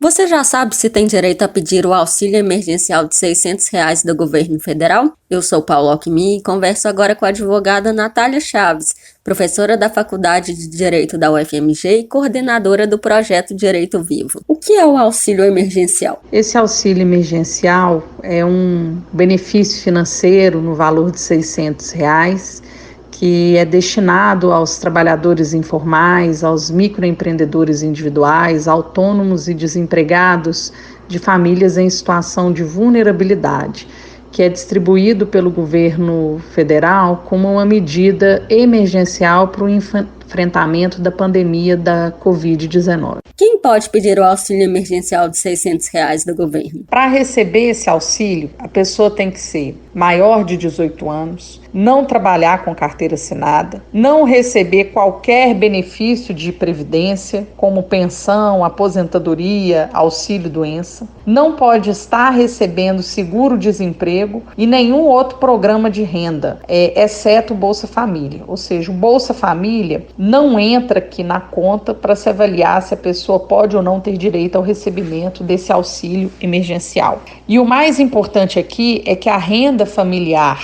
Você já sabe se tem direito a pedir o auxílio emergencial de R$ 600 do governo federal? Eu sou Paulo Alckmin e converso agora com a advogada Natália Chaves, professora da Faculdade de Direito da UFMG e coordenadora do projeto Direito Vivo. O que é o auxílio emergencial? Esse auxílio emergencial é um benefício financeiro no valor de R$ 600, que é destinado aos trabalhadores informais, aos microempreendedores individuais, autônomos e desempregados de famílias em situação de vulnerabilidade, que é distribuído pelo governo federal como uma medida emergencial para o enfrentamento da pandemia da Covid-19. Quem pode pedir o auxílio emergencial de R$ 600 do governo? Para receber esse auxílio, a pessoa tem que ser maior de 18 anos, não trabalhar com carteira assinada, não receber qualquer benefício de previdência, como pensão, aposentadoria, auxílio-doença, não pode estar recebendo seguro-desemprego e nenhum outro programa de renda, exceto o Bolsa Família. Ou seja, o Bolsa Família não entra aqui na conta para se avaliar se a pessoa pode ou não ter direito ao recebimento desse auxílio emergencial. E o mais importante aqui é que a renda familiar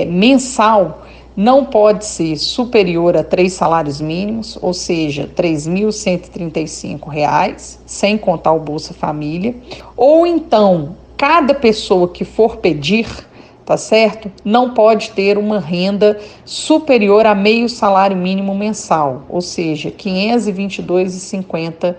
mensal não pode ser superior a 3 salários mínimos, ou seja, R$ 3.135, sem contar o Bolsa Família, ou então, cada pessoa que for pedir, tá certo? Não pode ter uma renda superior a meio salário mínimo mensal, ou seja, R$ 522,50.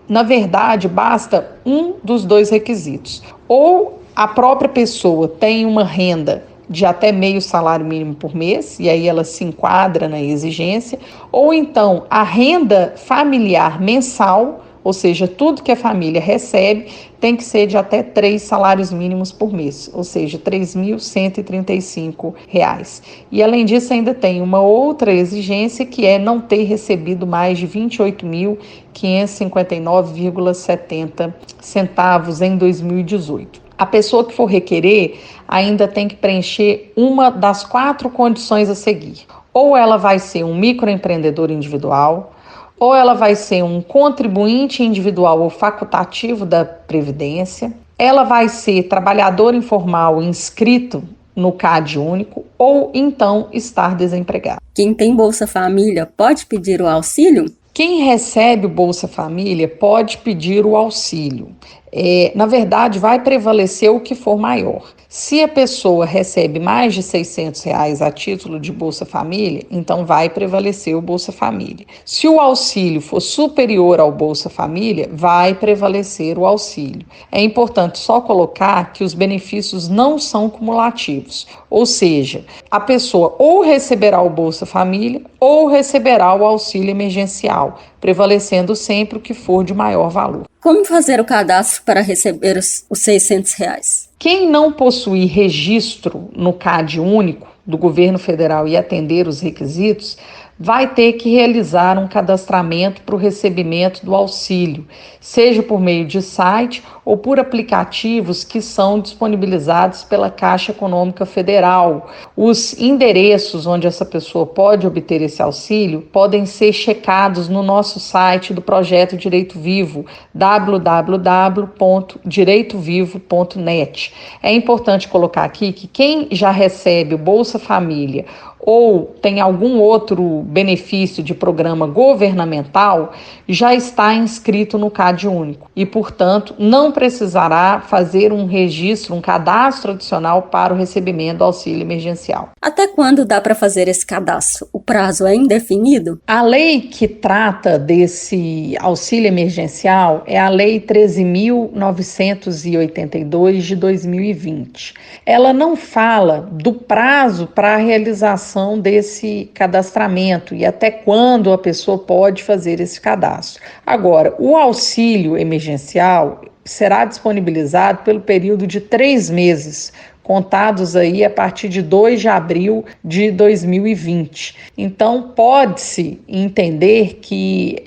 Na verdade, basta um dos dois requisitos. Ou a própria pessoa tem uma renda de até meio salário mínimo por mês, e aí ela se enquadra na exigência, ou então a renda familiar mensal, ou seja, tudo que a família recebe tem que ser de até 3 salários mínimos por mês, ou seja, R$ 3.135. E além disso ainda tem uma outra exigência, que é não ter recebido mais de R$ 28.559,70 em 2018. A pessoa que for requerer ainda tem que preencher uma das 4 condições a seguir. Ou ela vai ser um microempreendedor individual, ou ela vai ser um contribuinte individual ou facultativo da Previdência, ela vai ser trabalhador informal inscrito no CAD único, ou então estar desempregado. Quem tem Bolsa Família pode pedir o auxílio? Quem recebe o Bolsa Família pode pedir o auxílio. Na verdade, vai prevalecer o que for maior. Se a pessoa recebe mais de R$ 600 a título de Bolsa Família, então vai prevalecer o Bolsa Família. Se o auxílio for superior ao Bolsa Família, vai prevalecer o auxílio. É importante só colocar que os benefícios não são cumulativos, ou seja, a pessoa ou receberá o Bolsa Família ou receberá o auxílio emergencial, prevalecendo sempre o que for de maior valor. Como fazer o cadastro para receber os R$ 600? Quem não possuir registro no CAD único do governo federal e atender os requisitos, vai ter que realizar um cadastramento para o recebimento do auxílio, seja por meio de site ou por aplicativos que são disponibilizados pela Caixa Econômica Federal. Os endereços onde essa pessoa pode obter esse auxílio podem ser checados no nosso site do Projeto Direito Vivo, www.direitovivo.net. É importante colocar aqui que quem já recebe o Bolsa Família ou tem algum outro benefício de programa governamental, já está inscrito no CAD único e, portanto, não precisará fazer um registro, um cadastro adicional para o recebimento do auxílio emergencial. Até quando dá para fazer esse cadastro? O prazo é indefinido? A lei que trata desse auxílio emergencial é a Lei 13.982 de 2020. Ela não fala do prazo para a realização desse cadastramento e até quando a pessoa pode fazer esse cadastro. Agora, o auxílio emergencial será disponibilizado pelo período de 3 meses, contados aí a partir de 2 de abril de 2020. Então, pode-se entender que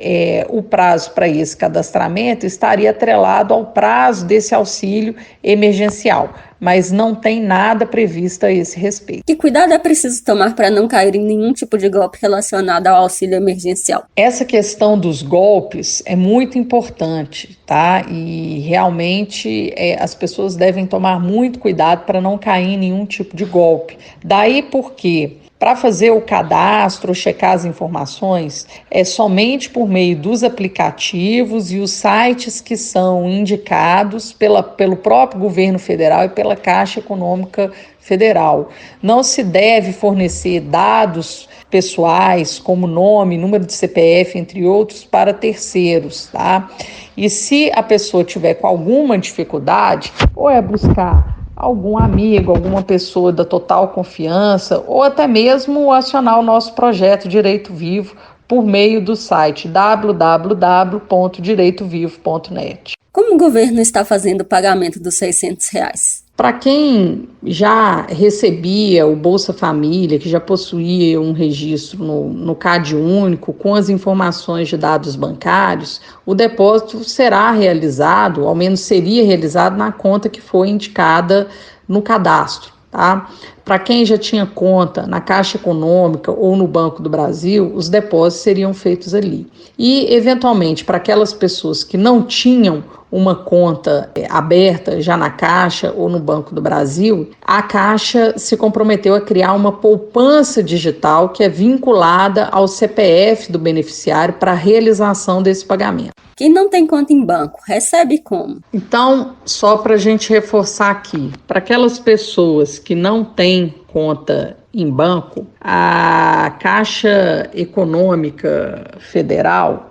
o prazo para esse cadastramento estaria atrelado ao prazo desse auxílio emergencial. mas não tem nada previsto a esse respeito. Que cuidado é preciso tomar para não cair em nenhum tipo de golpe relacionado ao auxílio emergencial? Essa questão dos golpes é muito importante, tá? E realmente as pessoas devem tomar muito cuidado para não cair em nenhum tipo de golpe. Daí porque, para fazer o cadastro, checar as informações, é somente por meio dos aplicativos e os sites que são indicados pelo próprio governo federal e pela Caixa Econômica Federal. Não se deve fornecer dados pessoais, como nome, número de CPF, entre outros, para terceiros, tá? E se a pessoa tiver com alguma dificuldade, ou é buscar algum amigo, alguma pessoa da total confiança, ou até mesmo acionar o nosso projeto Direito Vivo por meio do site www.direitovivo.net. Como o governo está fazendo o pagamento dos R$ 600? Para quem já recebia o Bolsa Família, que já possuía um registro no CAD único com as informações de dados bancários, o depósito será realizado, ao menos seria realizado na conta que foi indicada no cadastro, tá? Para quem já tinha conta na Caixa Econômica ou no Banco do Brasil, os depósitos seriam feitos ali. E, eventualmente, para aquelas pessoas que não tinham uma conta aberta já na Caixa ou no Banco do Brasil, a Caixa se comprometeu a criar uma poupança digital que é vinculada ao CPF do beneficiário para a realização desse pagamento. Quem não tem conta em banco, recebe como? Então, só para a gente reforçar aqui, para aquelas pessoas que não têm conta em banco, a Caixa Econômica Federal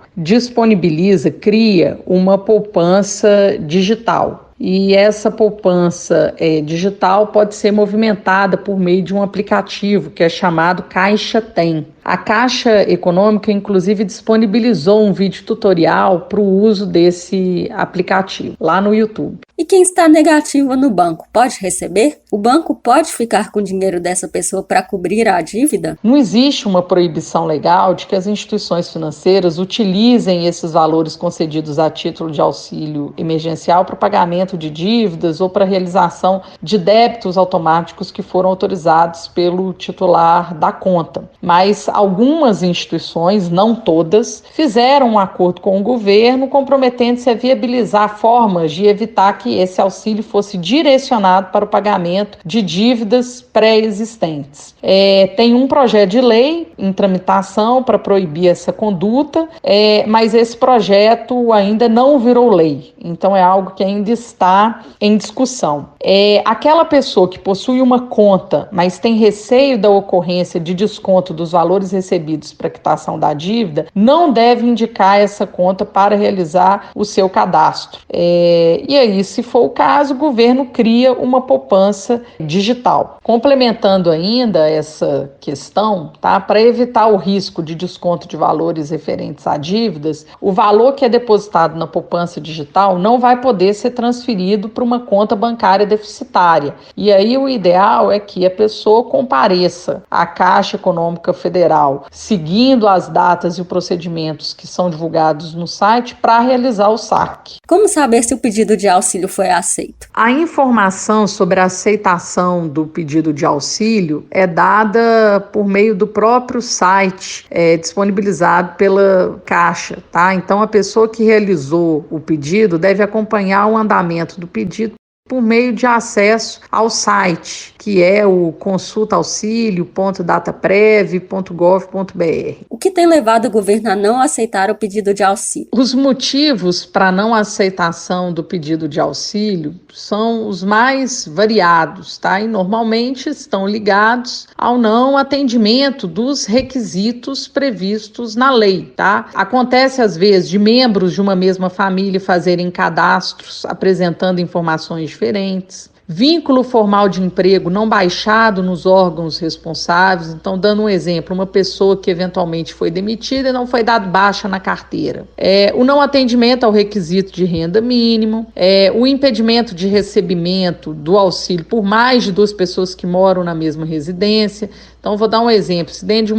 cria uma poupança digital. E essa poupança digital pode ser movimentada por meio de um aplicativo que é chamado Caixa Tem. A Caixa Econômica, inclusive, disponibilizou um vídeo tutorial para o uso desse aplicativo lá no YouTube. E quem está negativo no banco pode receber? O banco pode ficar com o dinheiro dessa pessoa para cobrir a dívida? Não existe uma proibição legal de que as instituições financeiras utilizem esses valores concedidos a título de auxílio emergencial para o pagamento de dívidas ou para a realização de débitos automáticos que foram autorizados pelo titular da conta. Mas algumas instituições, não todas, fizeram um acordo com o governo comprometendo-se a viabilizar formas de evitar que esse auxílio fosse direcionado para o pagamento de dívidas pré-existentes. Tem um projeto de lei em tramitação para proibir essa conduta, mas esse projeto ainda não virou lei, então é algo que ainda está em discussão. Aquela pessoa que possui uma conta, mas tem receio da ocorrência de desconto dos valores recebidos para quitação da dívida, não deve indicar essa conta para realizar o seu cadastro. E aí, se for o caso, o governo cria uma poupança digital. Complementando ainda essa questão, tá? Para evitar o risco de desconto de valores referentes a dívidas, o valor que é depositado na poupança digital não vai poder ser transferido para uma conta bancária deficitária. E aí o ideal é que a pessoa compareça à Caixa Econômica Federal, seguindo as datas e os procedimentos que são divulgados no site para realizar o saque. Como saber se o pedido de auxílio foi aceito? A informação sobre a aceitação do pedido de auxílio é dada por meio do próprio site disponibilizado pela Caixa, tá? Então, a pessoa que realizou o pedido deve acompanhar o andamento do pedido por meio de acesso ao site, que é o consultaauxilio.dataprev.gov.br. O que tem levado o governo a não aceitar o pedido de auxílio? Os motivos para não aceitação do pedido de auxílio são os mais variados, tá? E normalmente estão ligados ao não atendimento dos requisitos previstos na lei, tá? Acontece às vezes de membros de uma mesma família fazerem cadastros apresentando informações diferentes, vínculo formal de emprego não baixado nos órgãos responsáveis. Então, dando um exemplo, uma pessoa que eventualmente foi demitida e não foi dado baixa na carteira. O não atendimento ao requisito de renda mínimo, o impedimento de recebimento do auxílio por mais de 2 pessoas que moram na mesma residência. Então, vou dar um exemplo. Se dentro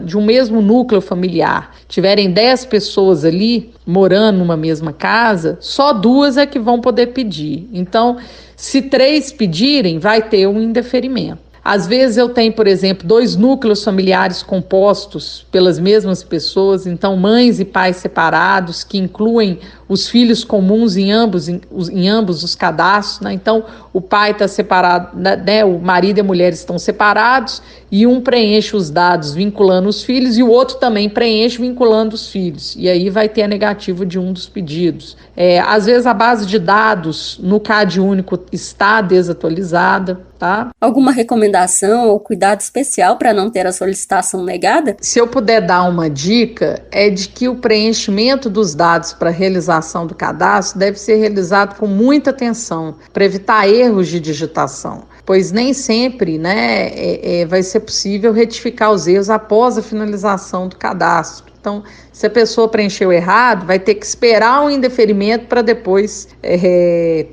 de um mesmo núcleo familiar tiverem 10 pessoas ali morando numa mesma casa, só 2 é que vão poder pedir. Então, se 3 pedirem, vai ter um indeferimento. Às vezes eu tenho, por exemplo, 2 núcleos familiares compostos pelas mesmas pessoas, então mães e pais separados, que incluem os filhos comuns em ambos os cadastros, né? Então o pai está separado, né? O marido e a mulher estão separados e um preenche os dados vinculando os filhos e o outro também preenche vinculando os filhos. E aí vai ter a negativa de um dos pedidos. Às vezes a base de dados no CAD único está desatualizada, tá? Alguma recomendação ou cuidado especial para não ter a solicitação negada? Se eu puder dar uma dica, é de que o preenchimento dos dados para a realização do cadastro deve ser realizado com muita atenção, para evitar erros de digitação, pois nem sempre, né, vai ser possível retificar os erros após a finalização do cadastro. Então, se a pessoa preencheu errado, vai ter que esperar um indeferimento para depois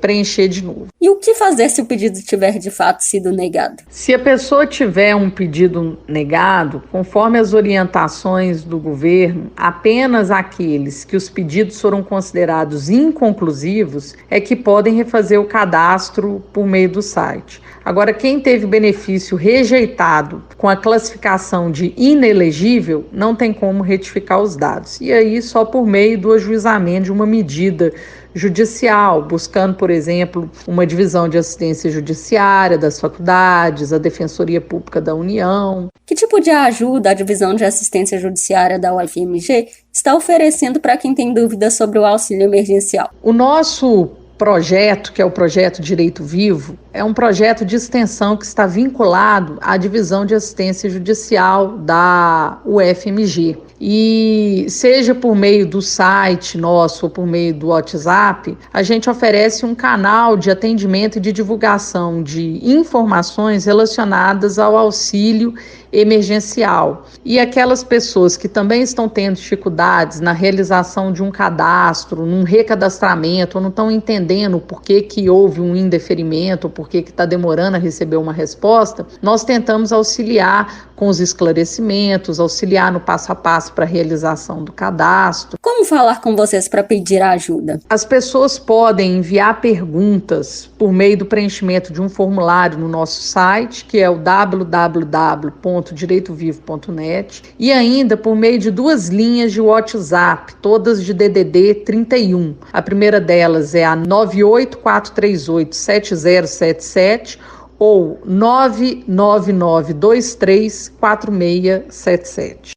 preencher de novo. E o que fazer se o pedido tiver de fato sido negado? Se a pessoa tiver um pedido negado, conforme as orientações do governo, apenas aqueles que os pedidos foram considerados inconclusivos é que podem refazer o cadastro por meio do site. Agora, quem teve benefício rejeitado com a classificação de inelegível, não tem como retificar os dados. E aí, só por meio do ajuizamento de uma medida judicial, buscando, por exemplo, uma divisão de assistência judiciária das faculdades, a Defensoria Pública da União. Que tipo de ajuda a divisão de assistência judiciária da UFMG está oferecendo para quem tem dúvidas sobre o auxílio emergencial? O nosso projeto, que é o projeto Direito Vivo, é um projeto de extensão que está vinculado à divisão de assistência judicial da UFMG. E seja por meio do site nosso ou por meio do WhatsApp, a gente oferece um canal de atendimento e de divulgação de informações relacionadas ao auxílio emergencial. E aquelas pessoas que também estão tendo dificuldades na realização de um cadastro, num recadastramento, ou não estão entendendo por que houve um indeferimento, por que está demorando a receber uma resposta, nós tentamos auxiliar com os esclarecimentos, auxiliar no passo a passo para a realização do cadastro. Como falar com vocês para pedir ajuda? As pessoas podem enviar perguntas por meio do preenchimento de um formulário no nosso site, que é o www.direitovivo.net, e ainda por meio de 2 linhas de WhatsApp, todas de DDD 31. A primeira delas é a 984387077 ou 999234677.